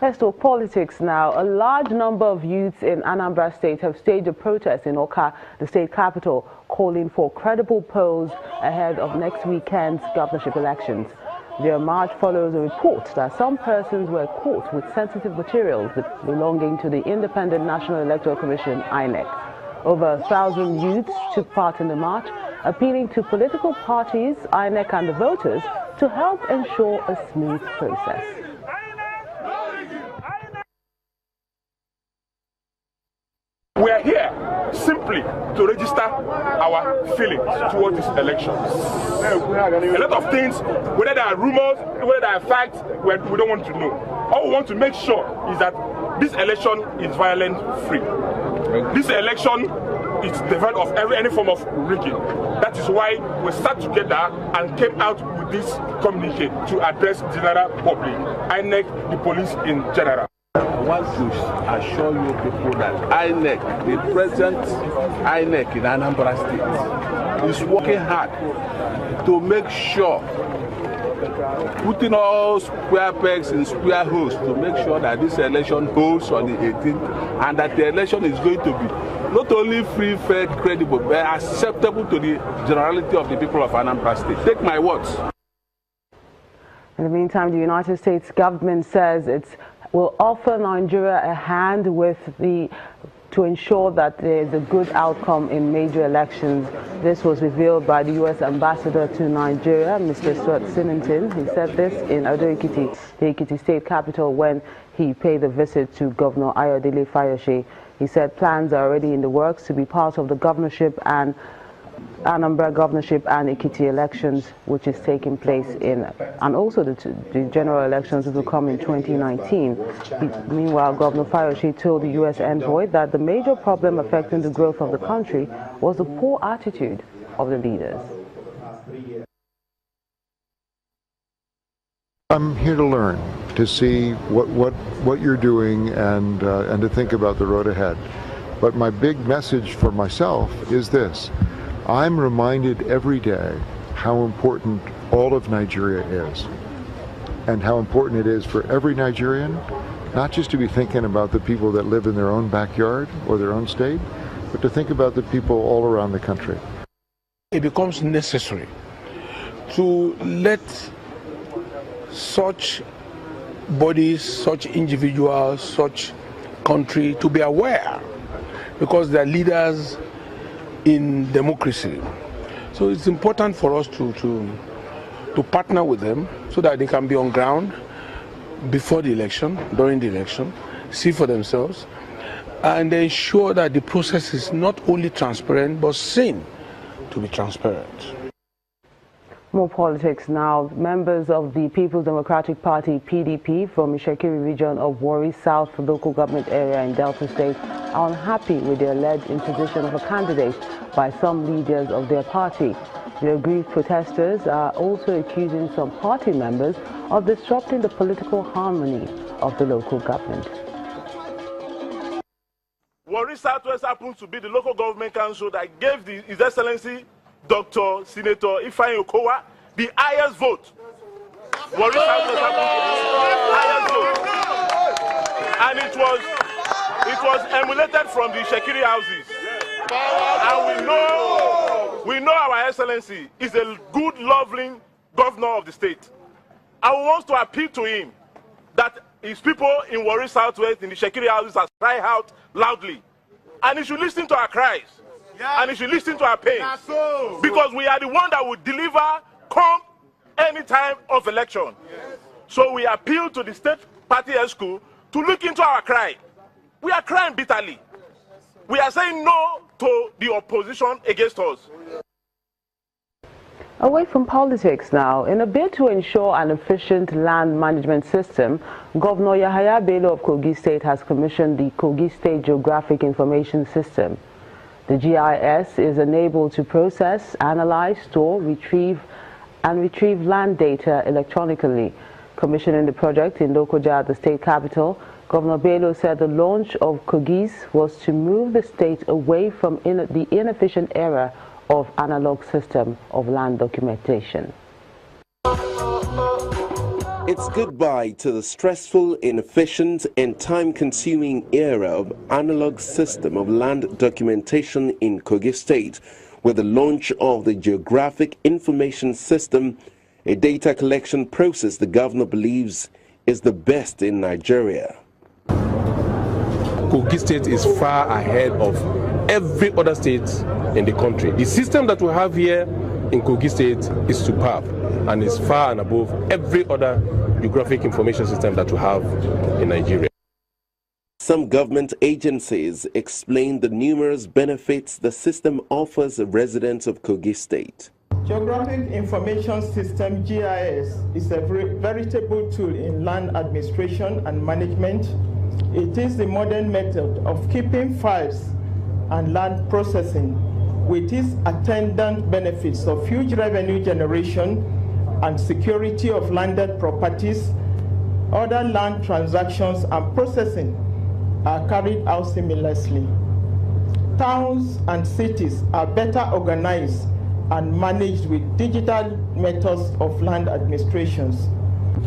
Let's talk politics now. A large number of youths in Anambra State have staged a protest in Oka, the state capital, calling for credible polls ahead of next weekend's governorship elections. Their march follows a report that some persons were caught with sensitive materials belonging to the Independent National Electoral Commission, INEC. Over 1,000 youths took part in the march, appealing to political parties, INEC and the voters to help ensure a smooth process. We are here simply to register our feelings towards this election. A lot of things, whether there are rumors, whether there are facts, we don't want to know. All we want to make sure is that this election is violence-free. This election is devoid of any form of rigging. That is why we sat together and came out with this communique to address the general public, INEC, the police in general. I want to assure you people that INEC, the present INEC in Anambra State, is working hard to make sure, putting all square pegs in square holes to make sure that this election holds on the 18th and that the election is going to be not only free, fair, credible, but acceptable to the generality of the people of Anambra State. Take my words. In the meantime, the United States government says it will offer Nigeria a hand to ensure that there is a good outcome in major elections. This was revealed by the U.S. ambassador to Nigeria, Mr. Stuart Sinington. He said this in Ado-Ekiti, the Ekiti state capital, when he paid a visit to Governor Ayodele Fayose. He said plans are already in the works to be part of the governorship and Anambra governorship and Ekiti elections, which is taking place and also the general elections which will come in 2019. Meanwhile, Governor Fayose told the U.S. envoy that the major problem affecting the growth of the country was the poor attitude of the leaders. I'm here to learn, to see what you're doing and to think about the road ahead. But my big message for myself is this. I'm reminded every day how important all of Nigeria is and how important it is for every Nigerian not just to be thinking about the people that live in their own backyard or their own state, but to think about the people all around the country. It becomes necessary to let such bodies, such individuals, such country to be aware, because they're leaders in democracy. So it's important for us to partner with them so that they can be on ground before the election, during the election, see for themselves, and ensure that the process is not only transparent but seen to be transparent. More politics now. Members of the People's Democratic Party, PDP, from Ishekiri region of Warri South local government area in Delta State are unhappy with the alleged imposition of a candidate by some leaders of their party. The aggrieved protesters are also accusing some party members of disrupting the political harmony of the local government. Warri Southwest happens to be the local government council that gave His Excellency Dr. Senator Ifeanyi Okowa the highest vote. Warri Southwest happens to be the highest vote. And it was emulated from the Shekiri houses. And we know our Excellency is a good, lovely governor of the state. And we want to appeal to him that his people in Warri Southwest, in the Shekiri houses, are crying out loudly. And he should listen to our cries. And he should listen to our pains. Because we are the one that will deliver come any time of election. So we appeal to the state party school to look into our cry. We are crying bitterly. We are saying no to the opposition against us. Away from politics now, in a bid to ensure an efficient land management system, Governor Yahaya Bello of Kogi State has commissioned the Kogi State Geographic Information System. The GIS is enabled to process, analyze, store, retrieve land data electronically. Commissioning the project in Lokoja, the state capital, Governor Bello said the launch of Kogis was to move the state away from the inefficient era of analog system of land documentation. It It's goodbye to the stressful, inefficient and time-consuming era of analog system of land documentation in Kogi State with the launch of the Geographic Information System, a data collection process the governor believes is the best in Nigeria. Kogi State is far ahead of every other state in the country. The system that we have here in Kogi State is superb and is far and above every other geographic information system that we have in Nigeria. Some government agencies explain the numerous benefits the system offers residents of Kogi State. Geographic Information System, GIS, is a veritable tool in land administration and management. It is the modern method of keeping files and land processing with its attendant benefits of huge revenue generation and security of landed properties. Other land transactions and processing are carried out seamlessly. Towns and cities are better organized and managed with digital methods of land administrations.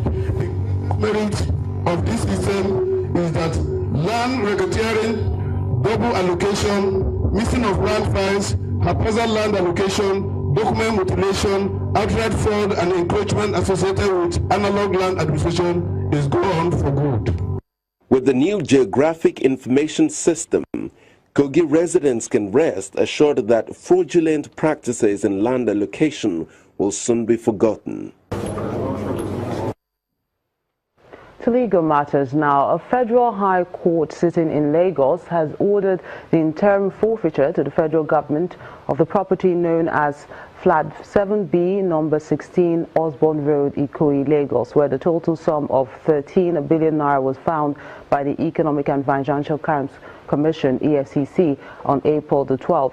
The merit of this system is that land racketeering, double allocation, missing of land files, haphazard land allocation, document mutilation, outright fraud and encroachment associated with analog land administration is gone for good. With the new Geographic Information System, Kogi residents can rest assured that fraudulent practices in land allocation will soon be forgotten. To legal matters now, a federal high court sitting in Lagos has ordered the interim forfeiture to the federal government of the property known as Flat 7B, number 16, Osborne Road, Ikoyi, Lagos, where the total sum of 13 billion naira was found by the Economic and Financial Crimes Commission, EFCC, on April the 12th.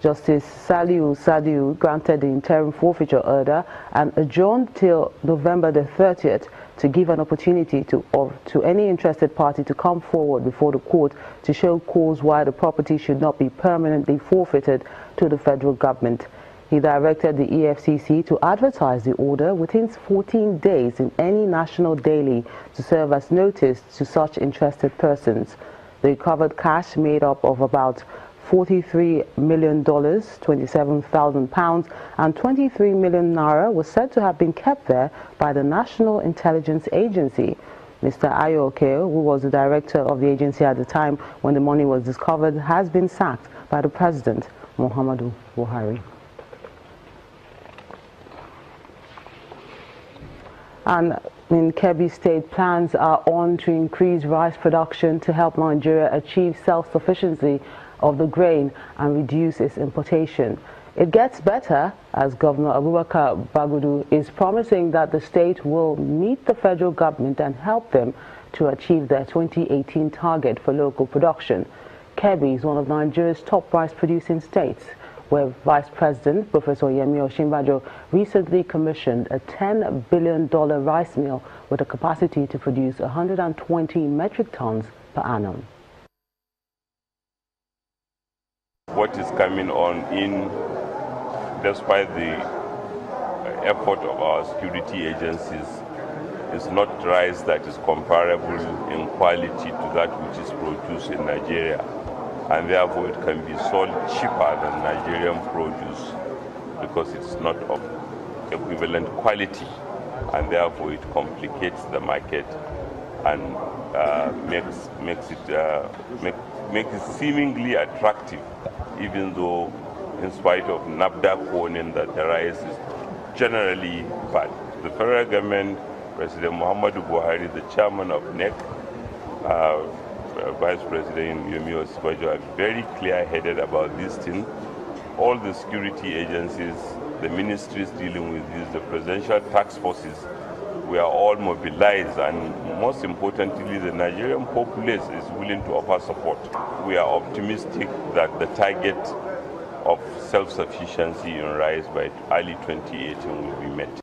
Justice Sadiu granted the interim forfeiture order and adjourned till November the 30th to give an opportunity to any interested party to come forward before the court to show cause why the property should not be permanently forfeited to the federal government. He directed the EFCC to advertise the order within 14 days in any national daily to serve as notice to such interested persons. The recovered cash, made up of about $43 million, 27,000 pounds, and 23 million naira, was said to have been kept there by the National Intelligence Agency. Mr. Ayoke, who was the director of the agency at the time when the money was discovered, has been sacked by the President, Muhammadu Buhari. And in Kebbi State, plans are on to increase rice production to help Nigeria achieve self-sufficiency of the grain and reduce its importation. It gets better as Governor Abubakar Bagudu is promising that the state will meet the federal government and help them to achieve their 2018 target for local production. Kebbi is one of Nigeria's top rice-producing states, where Vice President Professor Yemi Osinbajo recently commissioned a $10 billion rice mill with a capacity to produce 120 metric tons per annum. What is coming on in, despite the effort of our security agencies, is not rice that is comparable in quality to that which is produced in Nigeria, and therefore it can be sold cheaper than Nigerian produce because it's not of equivalent quality, and therefore it complicates the market and makes it seemingly attractive, even though in spite of NAFDAC warning that the rice is generally bad. The federal government, President Muhammadu Buhari, the chairman of NEC, Vice President Yemi Osinbajo, are very clear-headed about this thing. All the security agencies, the ministries dealing with this, the presidential task forces, we are all mobilized, and most importantly, the Nigerian populace is willing to offer support. We are optimistic that the target of self-sufficiency in rice by early 2018 will be met.